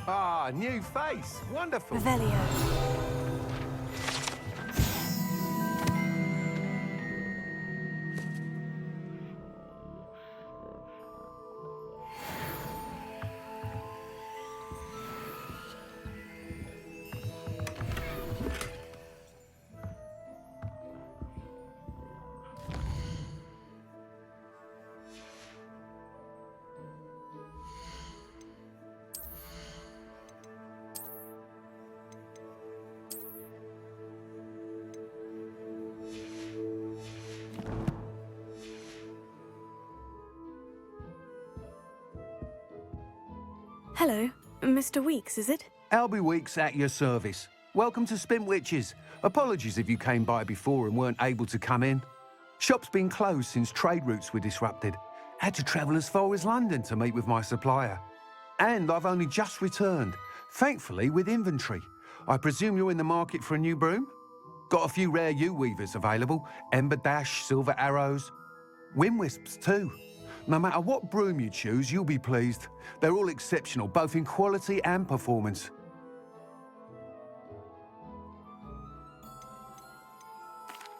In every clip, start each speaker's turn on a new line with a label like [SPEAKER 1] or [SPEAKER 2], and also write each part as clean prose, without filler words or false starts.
[SPEAKER 1] Ah, new face. Wonderful.
[SPEAKER 2] Revelio. Hello, Mr. Weeks, is it?
[SPEAKER 1] Albie Weeks at your service. Welcome to Spintwitches. Apologies if you came by before and weren't able to come in. Shop's been closed since trade routes were disrupted. Had to travel as far as London to meet with my supplier. And I've only just returned, thankfully with inventory. I presume you're in the market for a new broom? Got a few rare U-weavers available. Ember Dash, Silver Arrows. Wind Wisps too. No matter what broom you choose, you'll be pleased. They're all exceptional, both in quality and performance.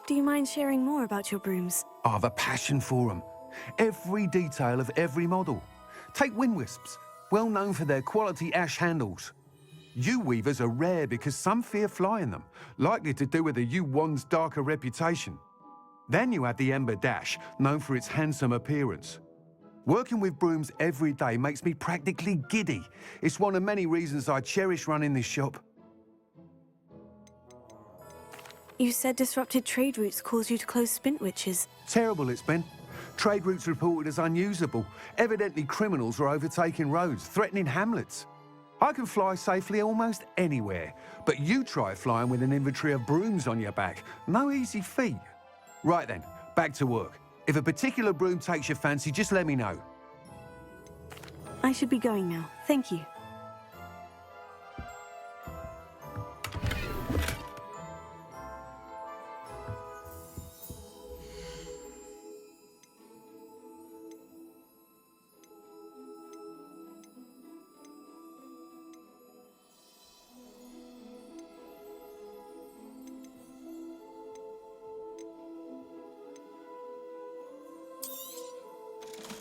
[SPEAKER 2] Do you mind sharing more about your brooms?
[SPEAKER 1] I've a passion for them. Every detail of every model. Take Wind Wisps, well known for their quality ash handles. U-weavers are rare because some fear flying them, likely to do with the U-wand's darker reputation. Then you have the Ember Dash, known for its handsome appearance. Working with brooms every day makes me practically giddy. It's one of many reasons I cherish running this shop.
[SPEAKER 2] You said disrupted trade routes caused you to close Spintwitches.
[SPEAKER 1] Terrible it's been. Trade routes reported as unusable. Evidently criminals are overtaking roads, threatening hamlets. I can fly safely almost anywhere, but you try flying with an inventory of brooms on your back. No easy feat. Right then, back to work. If a particular broom takes your fancy, just let me know.
[SPEAKER 2] I should be going now. Thank you.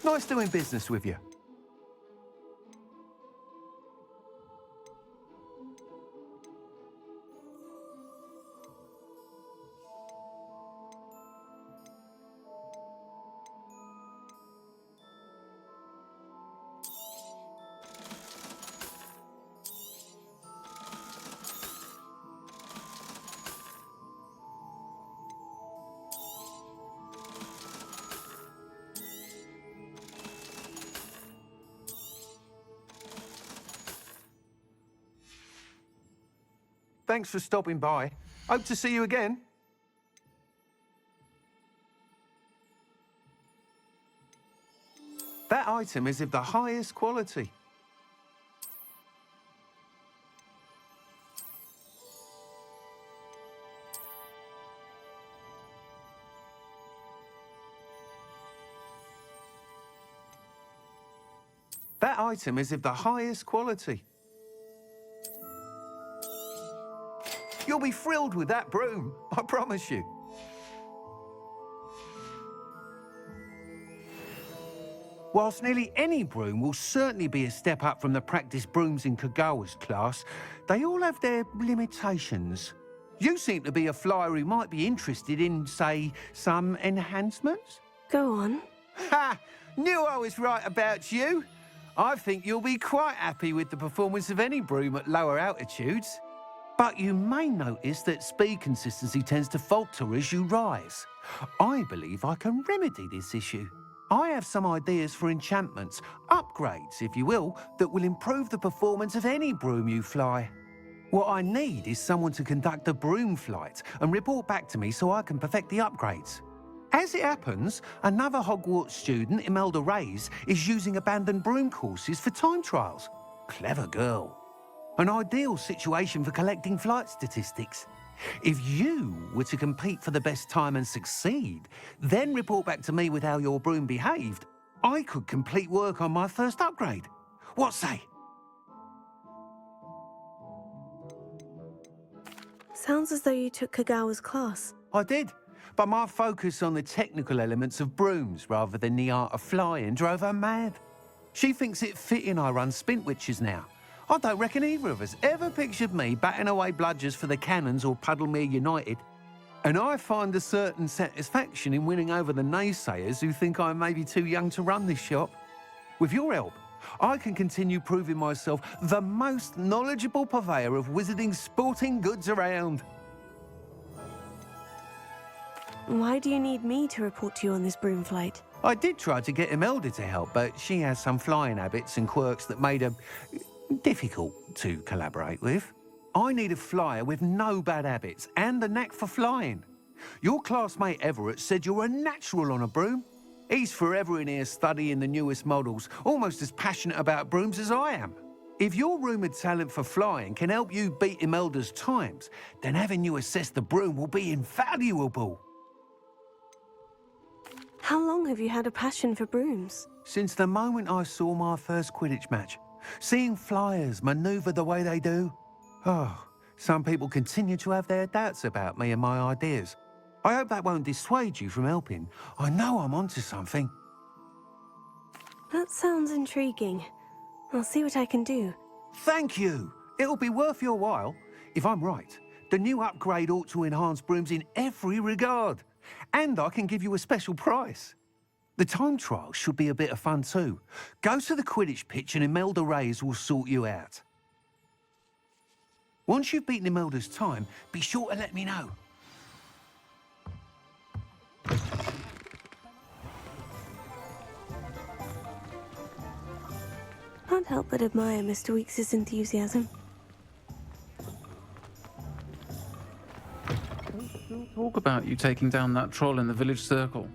[SPEAKER 1] Nice doing business with you. Thanks for stopping by. Hope to see you again. That item is of the highest quality. That item is of the highest quality. You'll be thrilled with that broom, I promise you. Whilst nearly any broom will certainly be a step up from the practice brooms in Kagawa's class, they all have their limitations. You seem to be a flyer who might be interested in, say, some enhancements?
[SPEAKER 2] Go on.
[SPEAKER 1] Ha! Knew I was right about you. I think you'll be quite happy with the performance of any broom at lower altitudes. But you may notice that speed consistency tends to falter as you rise. I believe I can remedy this issue. I have some ideas for enchantments, upgrades, if you will, that will improve the performance of any broom you fly. What I need is someone to conduct a broom flight and report back to me so I can perfect the upgrades. As it happens, another Hogwarts student, Imelda Reyes, is using abandoned broom courses for time trials. Clever girl. An ideal situation for collecting flight statistics. If you were to compete for the best time and succeed, then report back to me with how your broom behaved, I could complete work on my first upgrade. What say?
[SPEAKER 2] Sounds as though you took Kagawa's class.
[SPEAKER 1] I did, but my focus on the technical elements of brooms rather than the art of flying drove her mad. She thinks it fitting I run Spintwitches now. I don't reckon either of us ever pictured me batting away bludgers for the Cannons or Puddlemere United. And I find a certain satisfaction in winning over the naysayers who think I may be too young to run this shop. With your help, I can continue proving myself the most knowledgeable purveyor of wizarding sporting goods around.
[SPEAKER 2] Why do you need me to report to you on this broom flight?
[SPEAKER 1] I did try to get Imelda to help, but she has some flying habits and quirks that made her difficult to collaborate with. I need a flyer with no bad habits and a knack for flying. Your classmate Everett said you're a natural on a broom. He's forever in here studying the newest models, almost as passionate about brooms as I am. If your rumoured talent for flying can help you beat Imelda's times, then having you assess the broom will be invaluable.
[SPEAKER 2] How long have you had a passion for brooms?
[SPEAKER 1] Since the moment I saw my first Quidditch match, seeing flyers manoeuvre the way they do. Oh, some people continue to have their doubts about me and my ideas. I hope that won't dissuade you from helping. I know I'm onto something.
[SPEAKER 2] That sounds intriguing. I'll see what I can do.
[SPEAKER 1] Thank you. It'll be worth your while. If I'm right, the new upgrade ought to enhance brooms in every regard. And I can give you a special price. The time trial should be a bit of fun too. Go to the Quidditch pitch and Imelda Reyes will sort you out. Once you've beaten Imelda's time, be sure to let me know.
[SPEAKER 2] Can't help but admire Mr. Weekes' enthusiasm.
[SPEAKER 3] Talk about you taking down that troll in the village circle.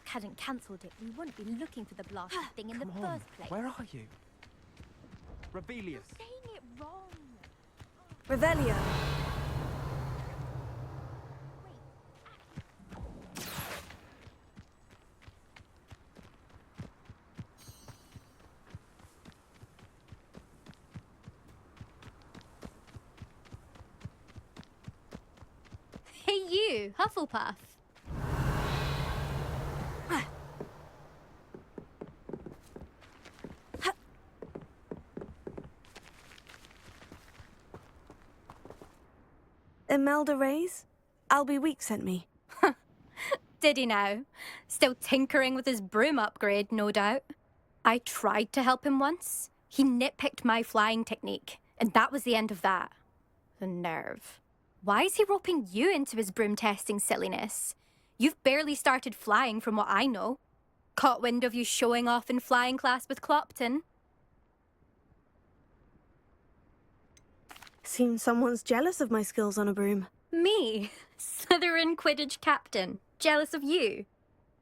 [SPEAKER 4] Hadn't cancelled it, we wouldn't be looking for the blasted thing in the first place.
[SPEAKER 5] Where are you? Rebellious.
[SPEAKER 4] You're saying it wrong.
[SPEAKER 2] Revelio!
[SPEAKER 4] you, Hufflepuff?
[SPEAKER 2] Imelda Reyes? Albie Week sent me.
[SPEAKER 4] Did he now? Still tinkering with his broom upgrade, no doubt. I tried to help him once. He nitpicked my flying technique, and that was the end of that. The nerve. Why is he roping you into his broom testing silliness? You've barely started flying from what I know. Caught wind of you showing off in flying class with Clopton.
[SPEAKER 2] Seems someone's jealous of my skills on a broom.
[SPEAKER 4] Me, Slytherin Quidditch captain, jealous of you.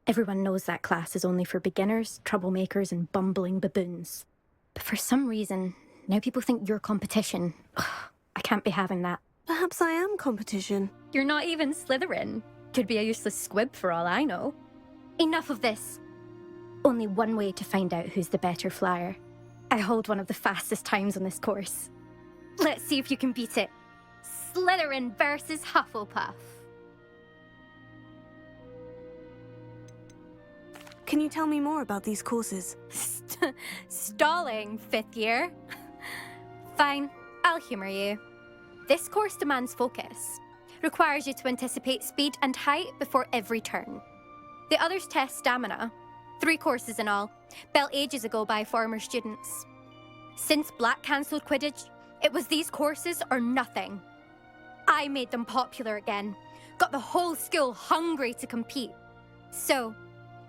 [SPEAKER 4] Everyone knows that class is only for beginners, troublemakers, and bumbling baboons. But for some reason, now people think you're competition. Ugh, I can't be having that.
[SPEAKER 2] Perhaps I am competition.
[SPEAKER 4] You're not even Slytherin. Could be a useless squib for all I know. Enough of this. Only one way to find out who's the better flyer. I hold one of the fastest times on this course. Let's see if you can beat it. Slytherin versus Hufflepuff.
[SPEAKER 2] Can you tell me more about these courses?
[SPEAKER 4] Stalling, 5th year. Fine, I'll humour you. This course demands focus. Requires you to anticipate speed and height before every turn. The others test stamina. 3 courses in all, built ages ago by former students. Since Black cancelled Quidditch, it was these courses or nothing. I made them popular again. Got the whole school hungry to compete. So,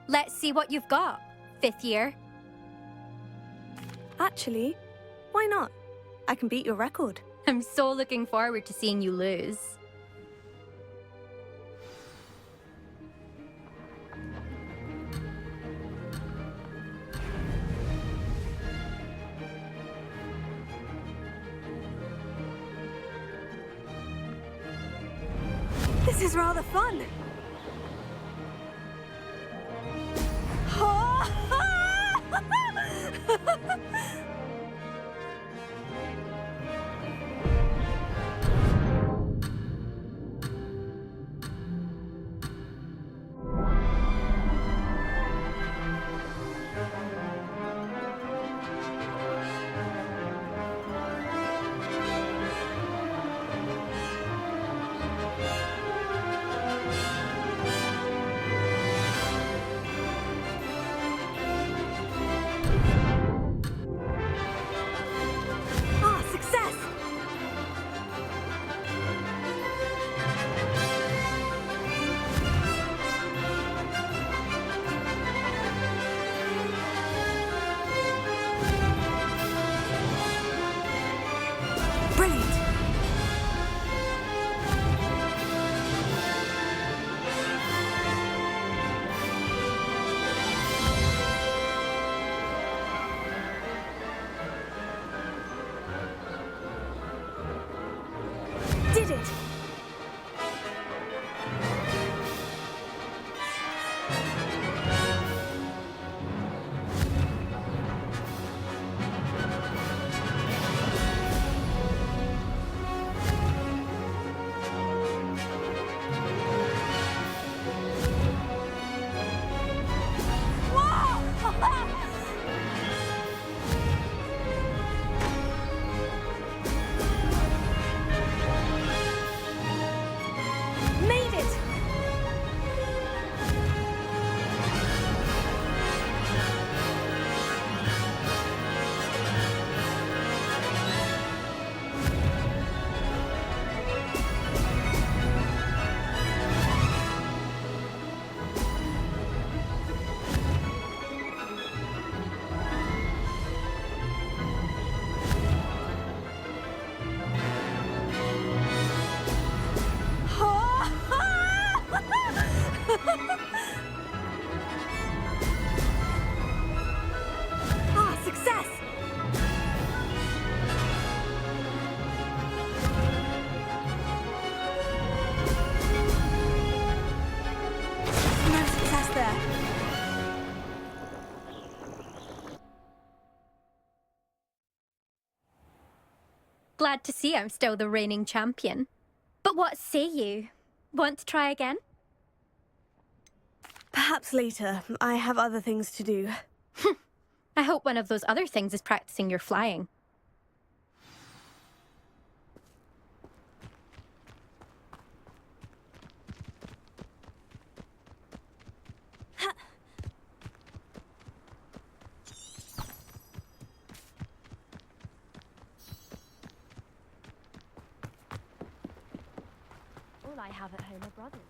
[SPEAKER 4] let's see what you've got, 5th year.
[SPEAKER 2] Actually, why not? I can beat your record.
[SPEAKER 4] I'm so looking forward to seeing you lose.
[SPEAKER 2] This is rather fun. Success! Brilliant! Did it! Made it! Ah, success! No success there.
[SPEAKER 4] Glad to see I'm still the reigning champion. But what say you? Want to try again?
[SPEAKER 2] Perhaps later. I have other things to do.
[SPEAKER 4] I hope one of those other things is practicing your flying.
[SPEAKER 6] All I have at home are brothers.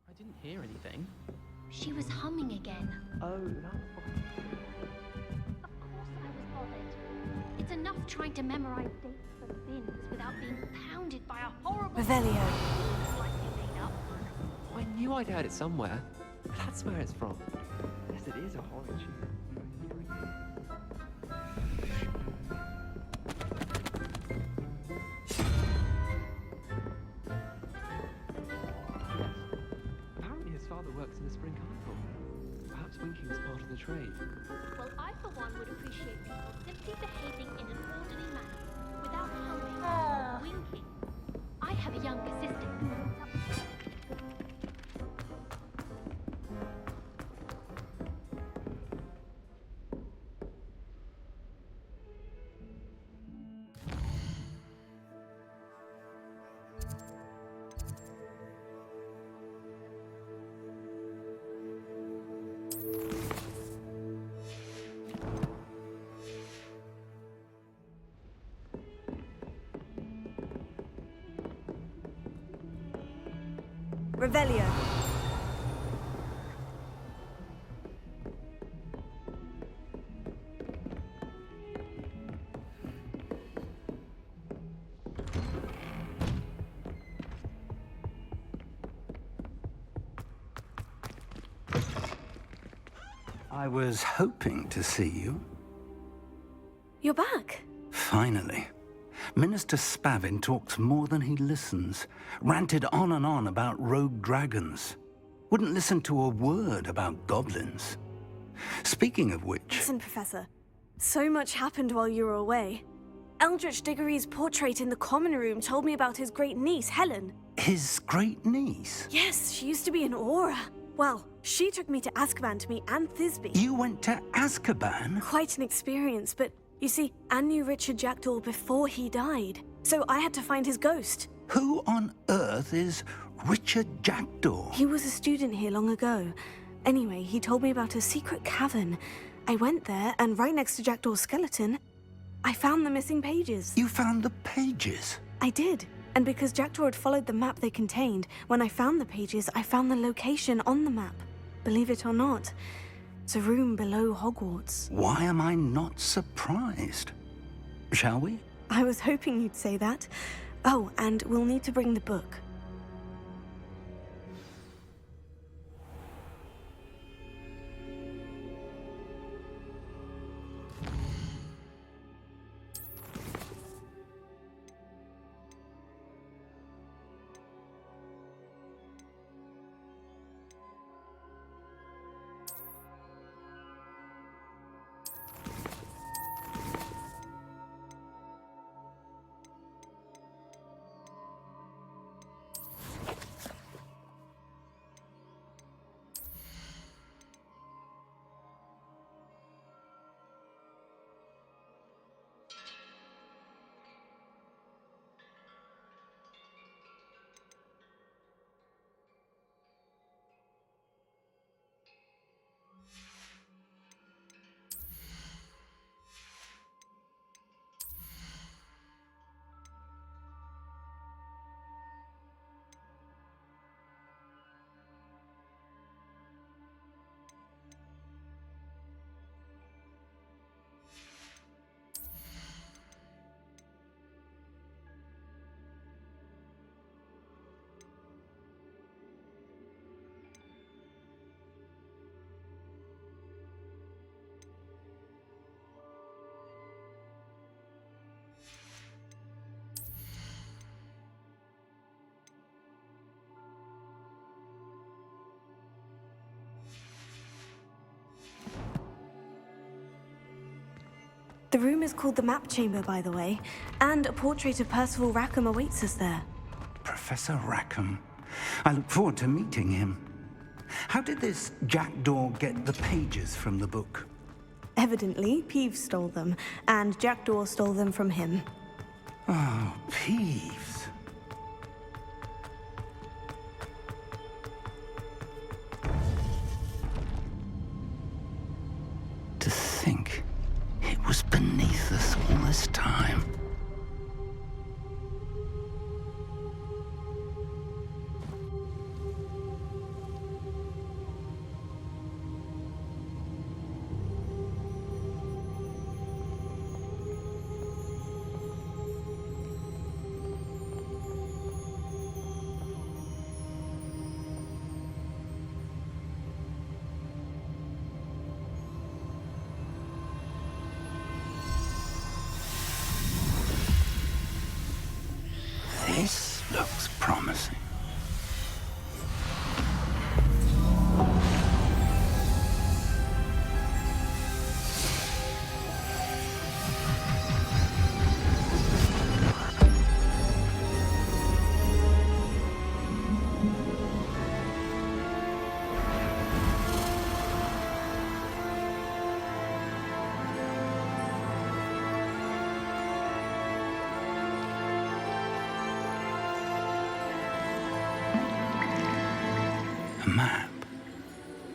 [SPEAKER 7] I didn't hear anything.
[SPEAKER 6] She was humming again.
[SPEAKER 7] Oh, that's fine.
[SPEAKER 6] Of course I was bothered. It's enough trying to memorize dates for the bins without being pounded by a horrible...
[SPEAKER 2] Revelio.
[SPEAKER 6] Slightly made up.
[SPEAKER 7] I knew I'd heard it somewhere. That's where it's from. Yes, it is a horror tune. Apparently his father works in the spring carnival. Perhaps winking is part of the trade.
[SPEAKER 6] Well, I for one would appreciate people simply behaving in an orderly manner without humming or winking. I have a younger sister who wakes up...
[SPEAKER 2] Revelio.
[SPEAKER 8] I was hoping to see you.
[SPEAKER 2] You're back.
[SPEAKER 8] Finally. Minister Spavin talks more than he listens. Ranted on and on about rogue dragons. Wouldn't listen to a word about goblins. Speaking of which...
[SPEAKER 2] Listen, Professor. So much happened while you were away. Eldritch Diggory's portrait in the common room told me about his great niece, Helen.
[SPEAKER 8] His great niece?
[SPEAKER 2] Yes, she used to be an Aura. Well, she took me to Azkaban to meet Anne Thisbe.
[SPEAKER 8] You went to Azkaban?
[SPEAKER 2] Quite an experience, but you see, Anne knew Richard Jackdaw before he died. So I had to find his ghost.
[SPEAKER 8] Who on earth is Richard Jackdaw?
[SPEAKER 2] He was a student here long ago. Anyway, he told me about a secret cavern. I went there, and right next to Jackdaw's skeleton, I found the missing pages.
[SPEAKER 8] You found the pages?
[SPEAKER 2] I did. And because Jackdaw had followed the map they contained, when I found the pages, I found the location on the map. Believe it or not, it's a room below Hogwarts.
[SPEAKER 8] Why am I not surprised? Shall we?
[SPEAKER 2] I was hoping you'd say that. Oh, and we'll need to bring the book. The room is called the Map Chamber, by the way, and a portrait of Percival Rackham awaits us there.
[SPEAKER 8] Professor Rackham. I look forward to meeting him. How did this jackdaw get the pages from the book?
[SPEAKER 2] Evidently, Peeves stole them, and Jackdaw stole them from him.
[SPEAKER 8] Oh, Peeves. To think it was beneath us all this time. This looks promising. A map.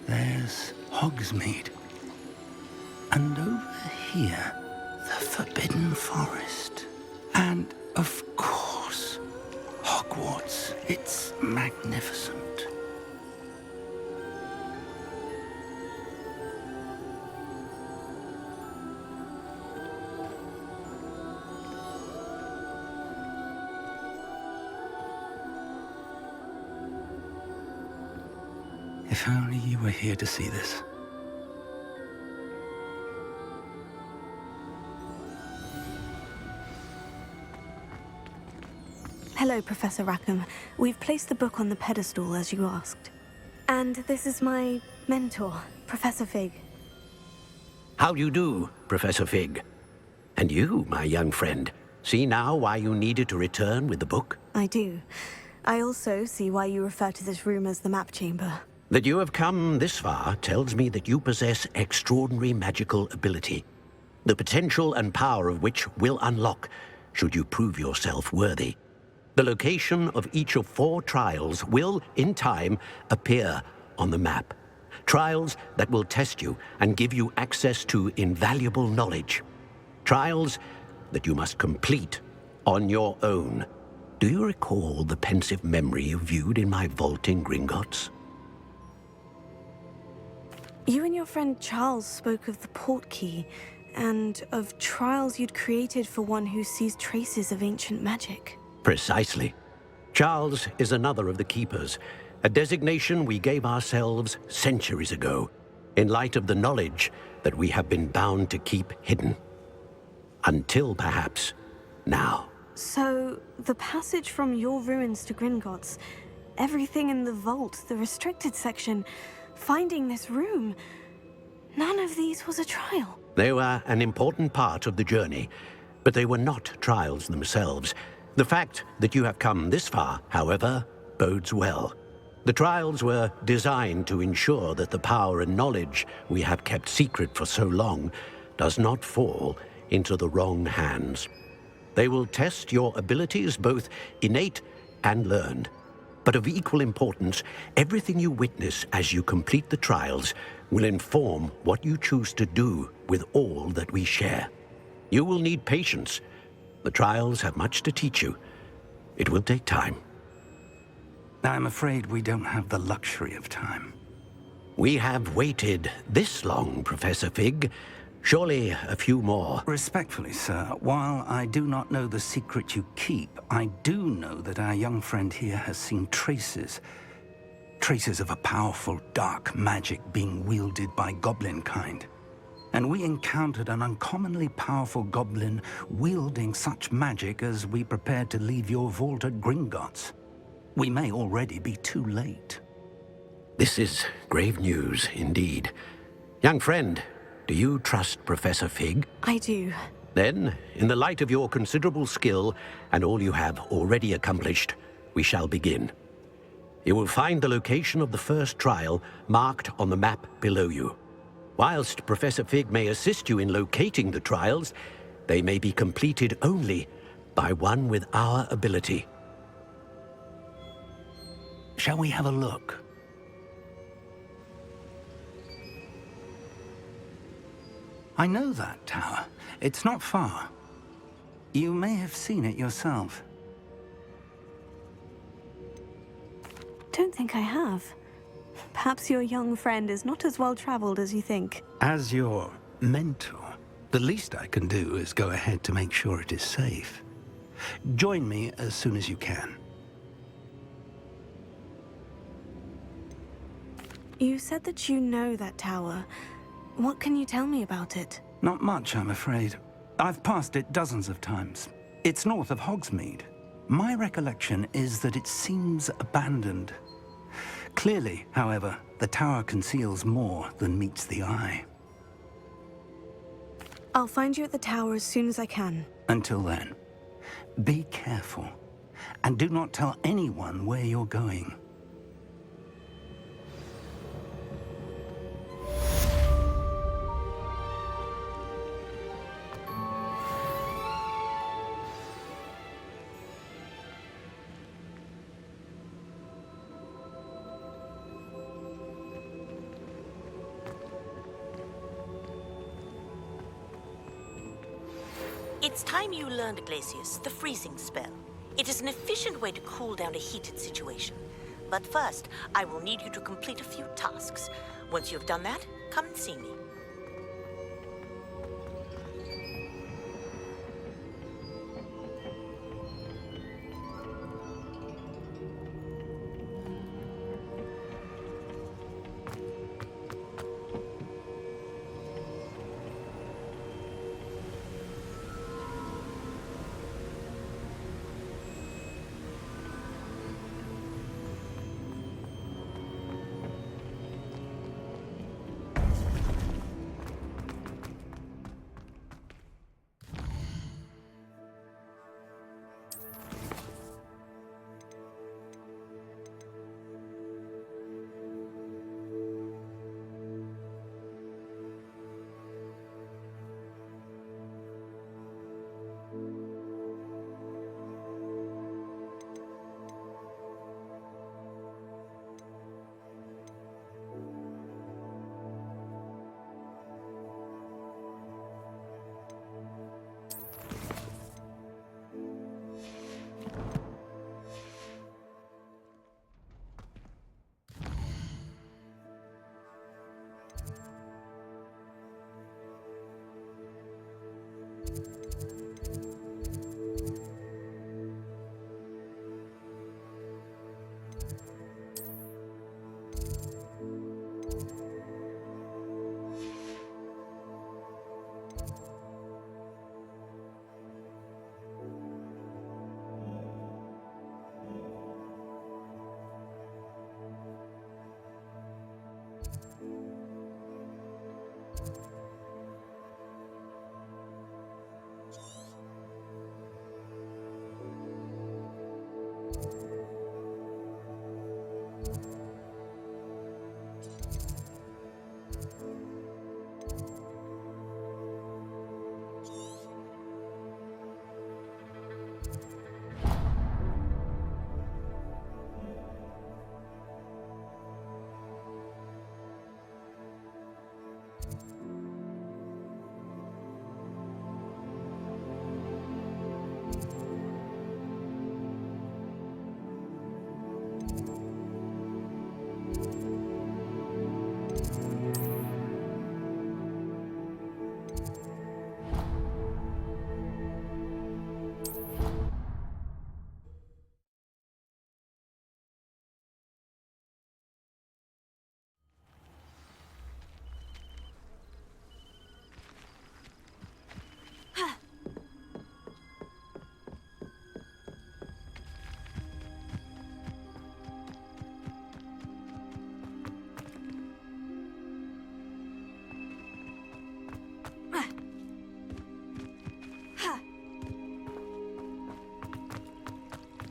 [SPEAKER 8] There's Hogsmeade. And over here, the Forbidden Forest. And, of course, Hogwarts. It's magnificent. If only you were here to see this.
[SPEAKER 2] Hello, Professor Rackham. We've placed the book on the pedestal, as you asked. And this is my mentor, Professor Fig.
[SPEAKER 9] How do you do, Professor Fig? And you, my young friend, see now why you needed to return with the book?
[SPEAKER 2] I do. I also see why you refer to this room as the Map Chamber.
[SPEAKER 9] That you have come this far tells me that you possess extraordinary magical ability, the potential and power of which will unlock should you prove yourself worthy. The location of each of 4 trials will, in time, appear on the map. Trials that will test you and give you access to invaluable knowledge. Trials that you must complete on your own. Do you recall the pensive memory you viewed in my vault in Gringotts?
[SPEAKER 2] You and your friend Charles spoke of the portkey, and of trials you'd created for one who sees traces of ancient magic.
[SPEAKER 9] Precisely. Charles is another of the Keepers, a designation we gave ourselves centuries ago, in light of the knowledge that we have been bound to keep hidden. Until, perhaps, now.
[SPEAKER 2] So, the passage from your ruins to Gringotts, everything in the vault, the restricted section, finding this room, none of these was a trial.
[SPEAKER 9] They were an important part of the journey, but they were not trials themselves. The fact that you have come this far, however, bodes well. The trials were designed to ensure that the power and knowledge we have kept secret for so long does not fall into the wrong hands. They will test your abilities, both innate and learned. But of equal importance, everything you witness as you complete the trials will inform what you choose to do with all that we share. You will need patience. The trials have much to teach you. It will take time.
[SPEAKER 8] I'm afraid we don't have the luxury of time.
[SPEAKER 9] We have waited this long, Professor Fig. Surely a few more.
[SPEAKER 8] Respectfully, sir, while I do not know the secret you keep, I do know that our young friend here has seen traces of a powerful dark magic being wielded by goblin kind. And we encountered an uncommonly powerful goblin wielding such magic as we prepared to leave your vault at Gringotts. We may already be too late.
[SPEAKER 9] This is grave news indeed. Young friend, Do you trust Professor Fig?
[SPEAKER 2] I do.
[SPEAKER 9] Then, in the light of your considerable skill and all you have already accomplished, we shall begin. You will find the location of the first trial marked on the map below you. Whilst Professor Fig may assist you in locating the trials, they may be completed only by one with our ability.
[SPEAKER 8] Shall we have a look? I know that tower. It's not far. You may have seen it yourself.
[SPEAKER 2] Don't think I have. Perhaps your young friend is not as well-traveled as you think.
[SPEAKER 8] As your mentor, the least I can do is go ahead to make sure it is safe. Join me as soon as you can.
[SPEAKER 2] You said that you know that tower. What can you tell me about it?
[SPEAKER 8] Not much, I'm afraid. I've passed it dozens of times. It's north of Hogsmeade. My recollection is that it seems abandoned. Clearly, however, the tower conceals more than meets the eye.
[SPEAKER 2] I'll find you at the tower as soon as I can.
[SPEAKER 8] Until then, be careful, and do not tell anyone where you're going.
[SPEAKER 10] It's time you learned, Glacius, the freezing spell. It is an efficient way to cool down a heated situation. But first, I will need you to complete a few tasks. Once you've done that, come and see me.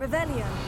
[SPEAKER 2] Revelio.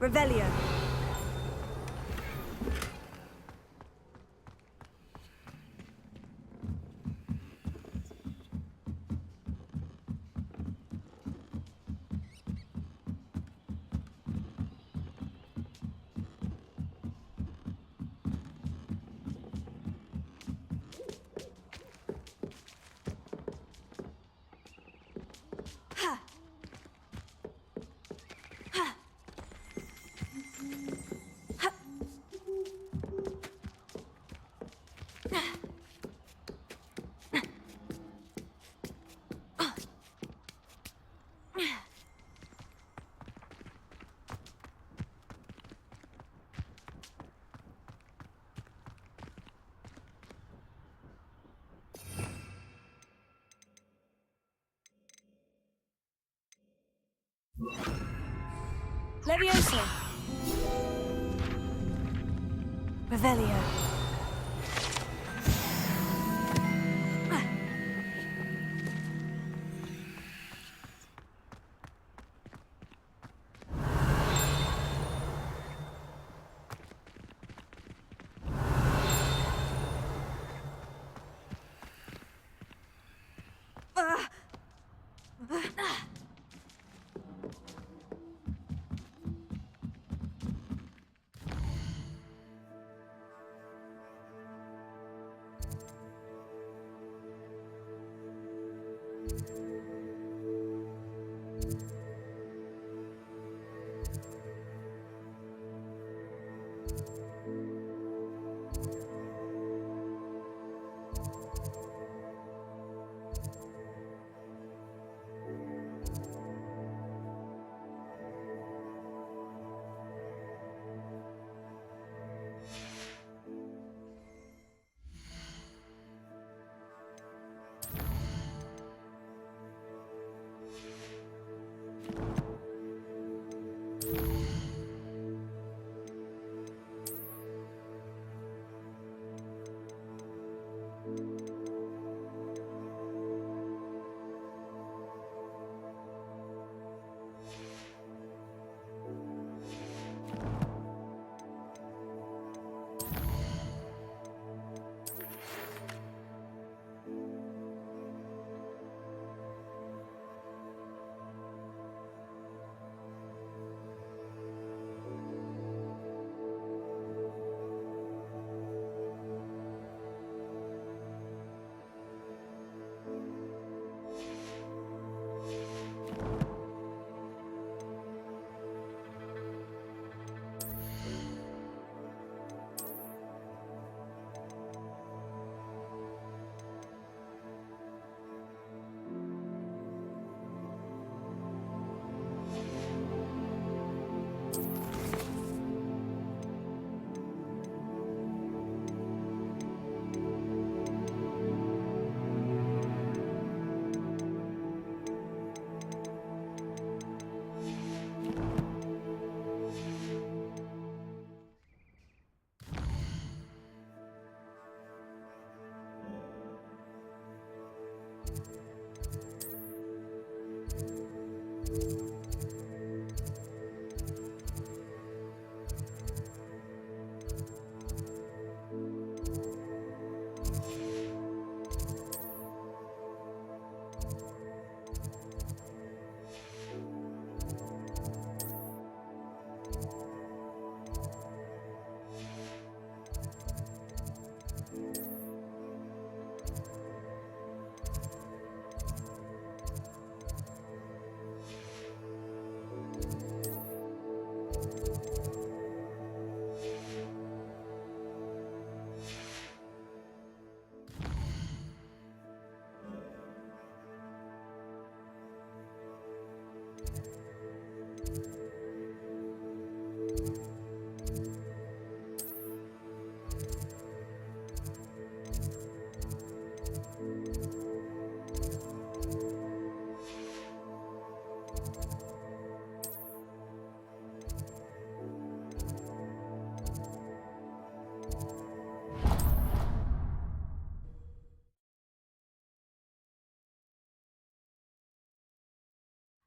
[SPEAKER 2] Revelio. Leviosa. Revelio.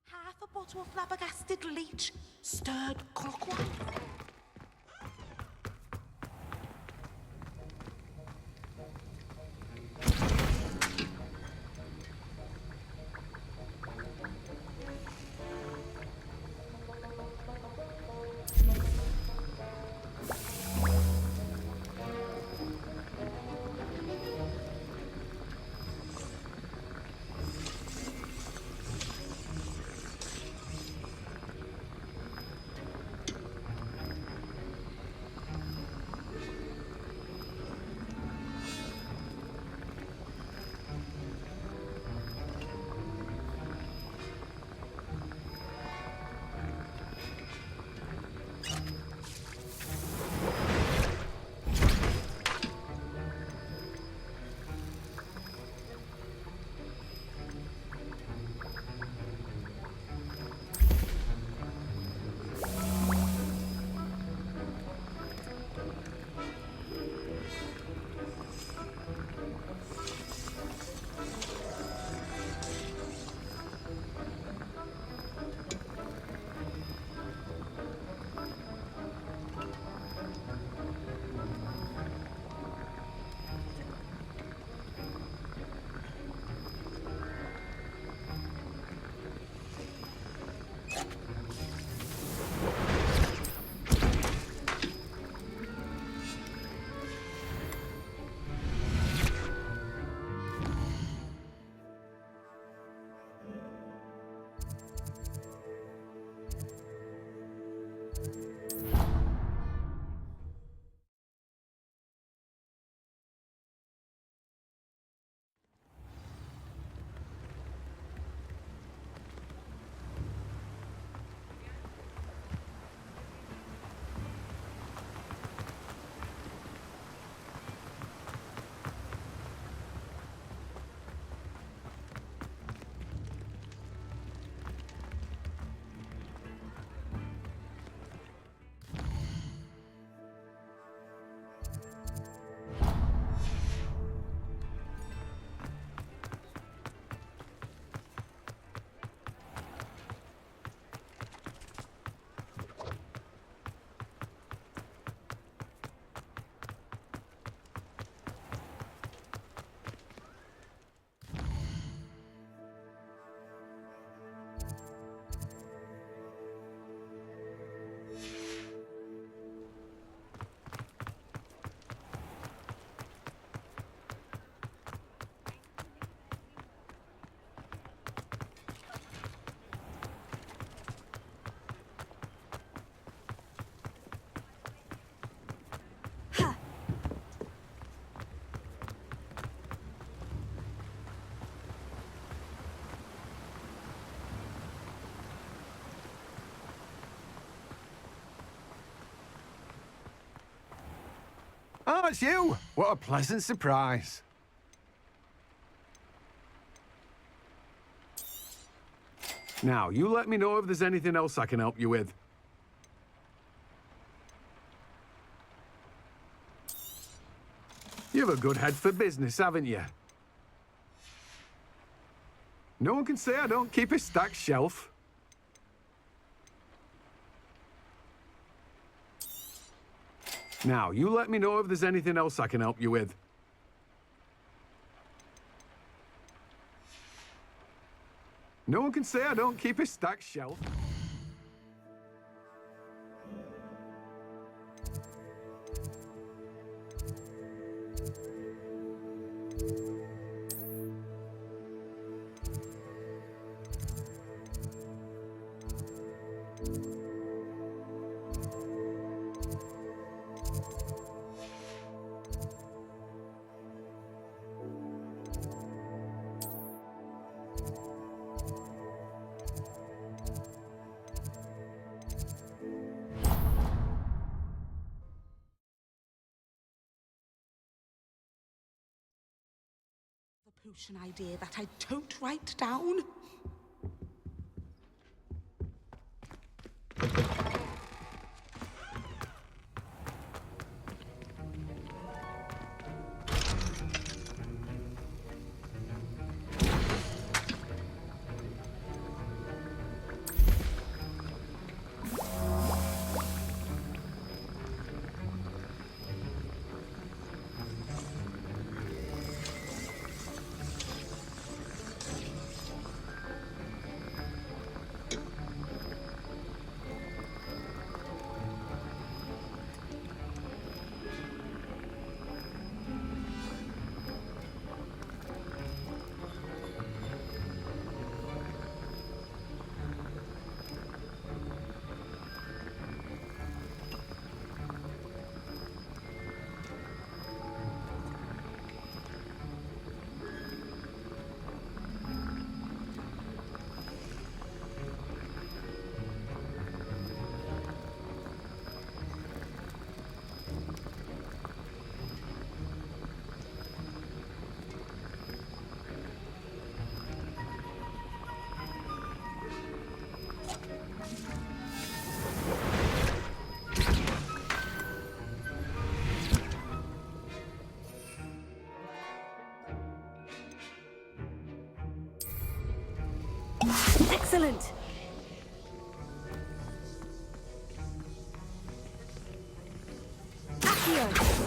[SPEAKER 10] Half a bottle of flabbergasted leech, stirred clockwise.
[SPEAKER 1] it's you! What a pleasant surprise. Now, you let me know if there's anything else I can help you with. You have a good head for business, haven't you? No one can say I don't keep a stacked shelf. Now, you let me know if there's anything else I can help you with. No one can say I don't keep a stacked shelf.
[SPEAKER 11] The potion idea that I don't write down.
[SPEAKER 2] Excellent! Accio!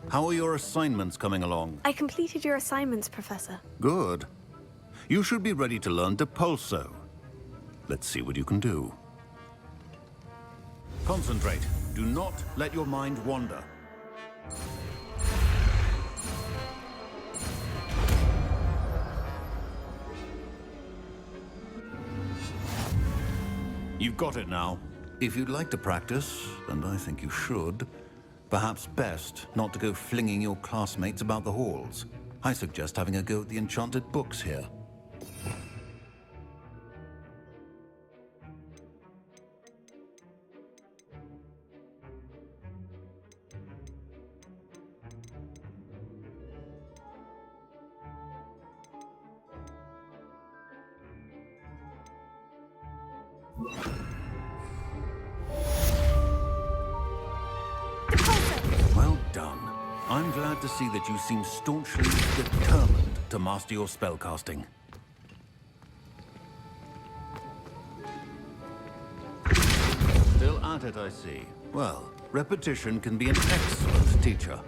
[SPEAKER 12] How are your assignments coming along?
[SPEAKER 2] I completed your assignments, Professor.
[SPEAKER 12] Good. You should be ready to learn Depulso. Let's see what you can do. Concentrate. Do not let your mind wander. You've got it now. If you'd like to practice, and I think you should, perhaps best not to go flinging your classmates about the halls. I suggest having a go at the enchanted books here. Well done. I'm glad to see that you seem staunchly determined to master your spellcasting. Still at it, I see. Well, repetition can be an excellent teacher.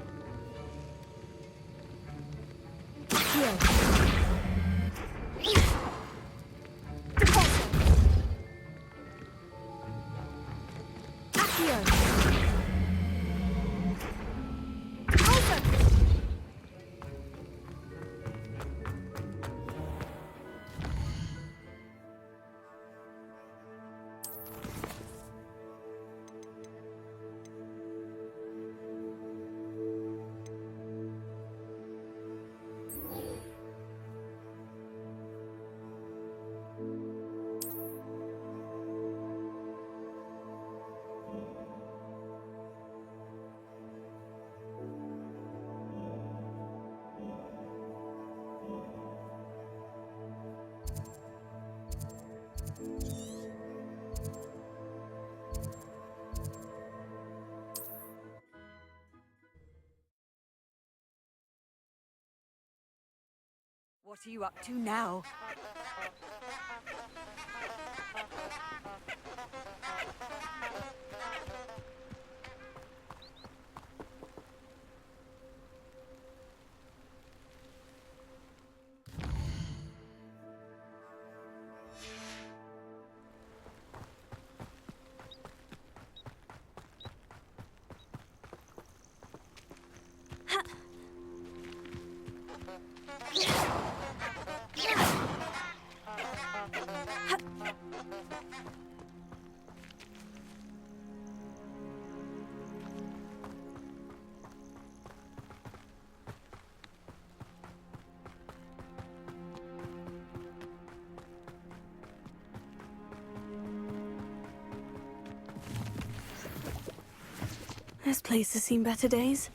[SPEAKER 13] What are you up to now?
[SPEAKER 2] This place has seen better days.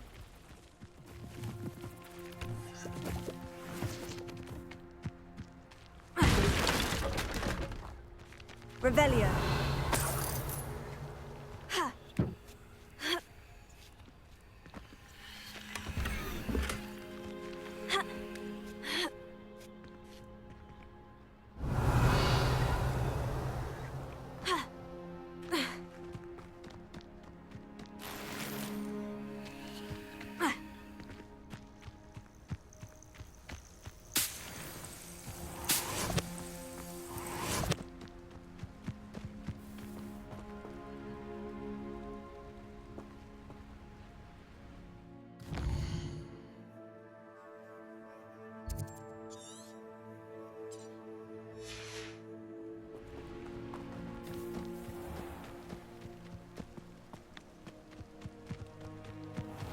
[SPEAKER 13] Revelio.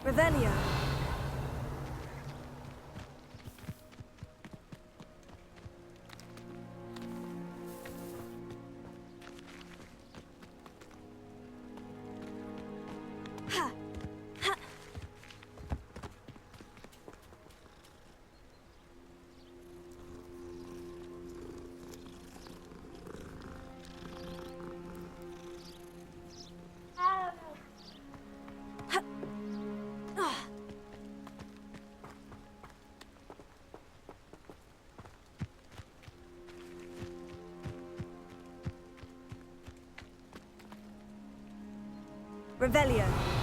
[SPEAKER 13] Revelio. Revelio.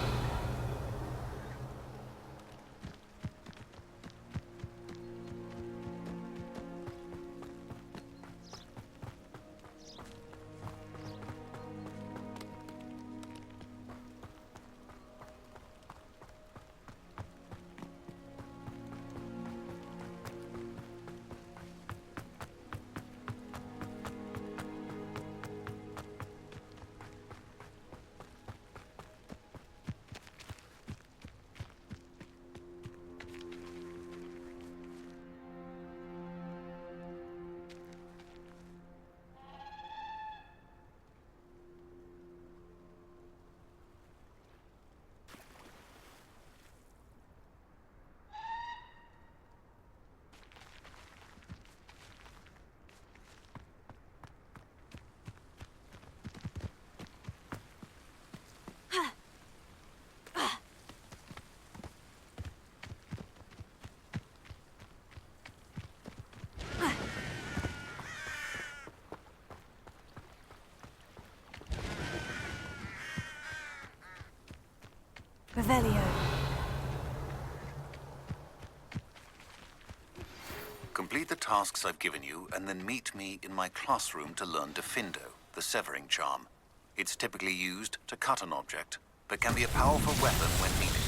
[SPEAKER 13] Revelio.
[SPEAKER 12] Complete the tasks I've given you, and then meet me in my classroom to learn Defindo, the severing charm. It's typically used to cut an object, but can be a powerful weapon when needed.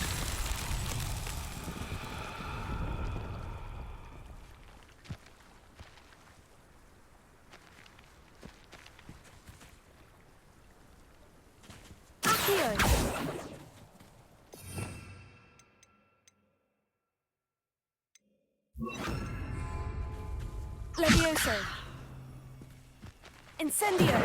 [SPEAKER 13] Levioso. Incendio.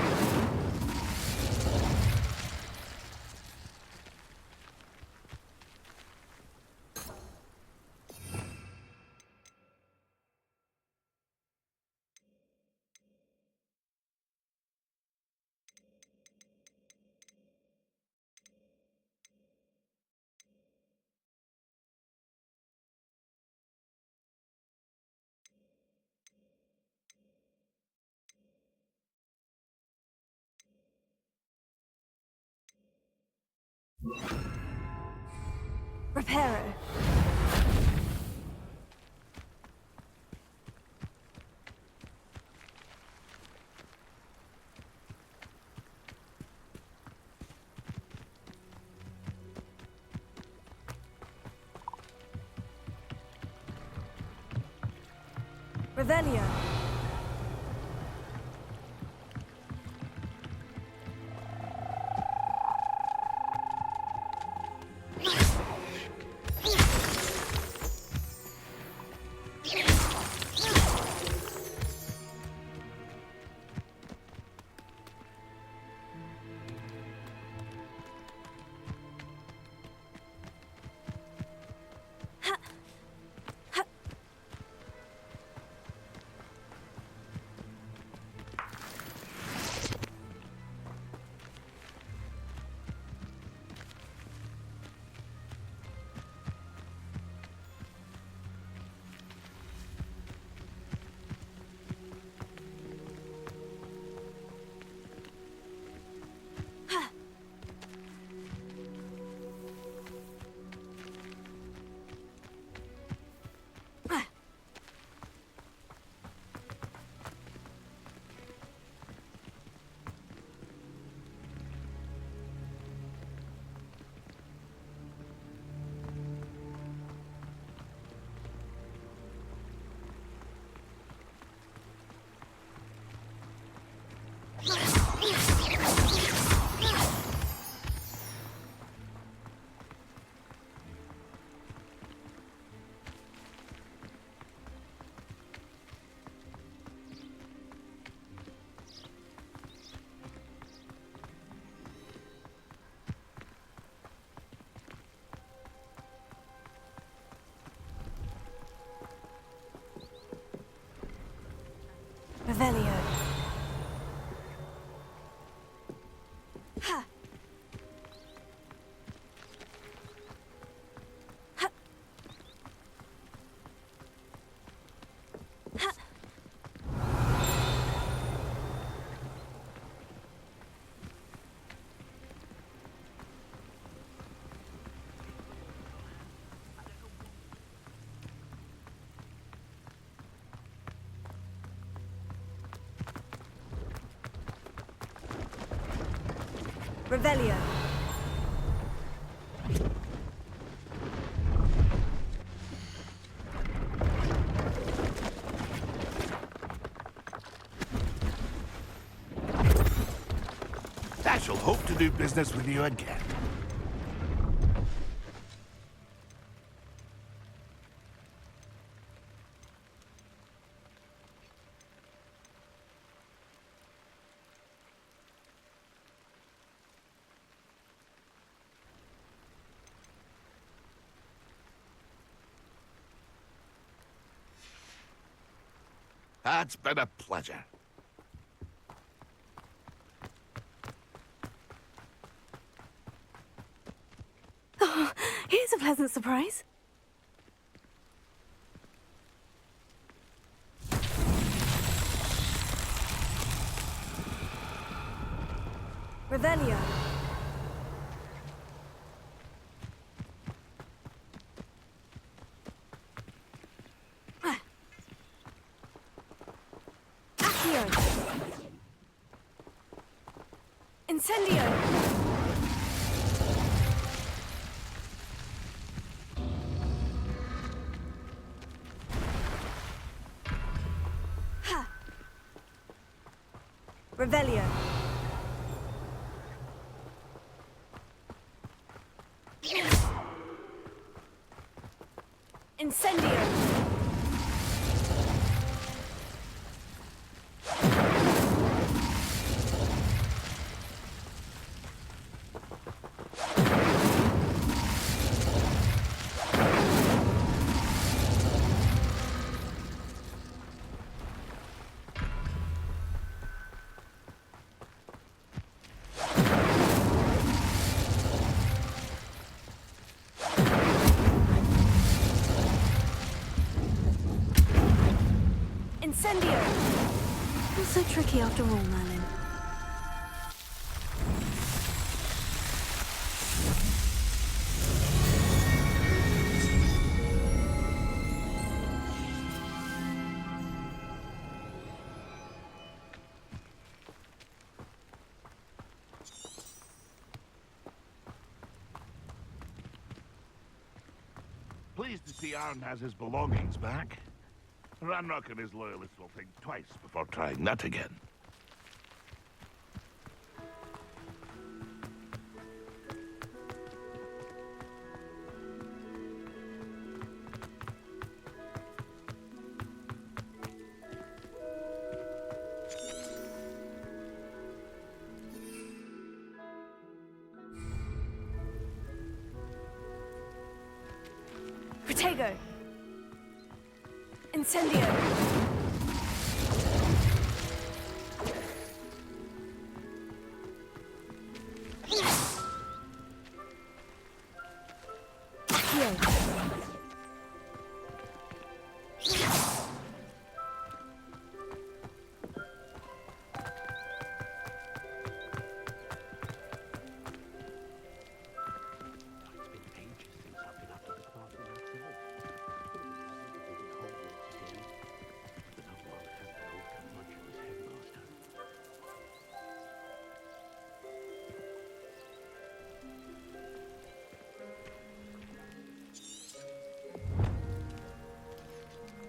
[SPEAKER 13] Reparo. Revelio. Revelio. Ha. Ha. Ha. Revelio.
[SPEAKER 14] I shall hope to do business with you again. It's been a pleasure.
[SPEAKER 2] Oh, here's a pleasant surprise.
[SPEAKER 13] Revelio. Accio. Incendio. Ha. Revelio. Incendio. Incendio!
[SPEAKER 2] Not so tricky after all, Merlin.
[SPEAKER 14] Pleased to see Arn has his belongings back. Ranrock and his loyalists will think twice before trying that again.
[SPEAKER 13] Protego. Incendio.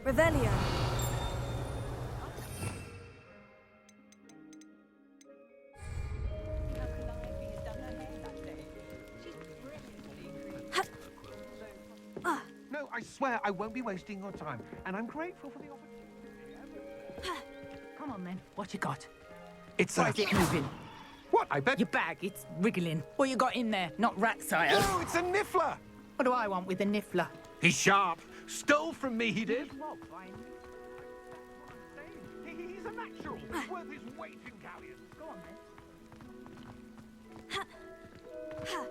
[SPEAKER 13] Revelio.
[SPEAKER 1] No, I swear I won't be wasting your time, and I'm grateful for the opportunity.
[SPEAKER 15] Come on then, what you got?
[SPEAKER 1] It's
[SPEAKER 15] Why is it moving?
[SPEAKER 1] What? I bet.
[SPEAKER 15] Your bag, it's wriggling. What you got in there? Not rat sire.
[SPEAKER 1] No, it's a niffler.
[SPEAKER 15] What do I want with a niffler?
[SPEAKER 1] He's sharp. Stole from me, he did.
[SPEAKER 14] He's a natural. Worth his weight in galleons.
[SPEAKER 15] Go on then.
[SPEAKER 13] Ha.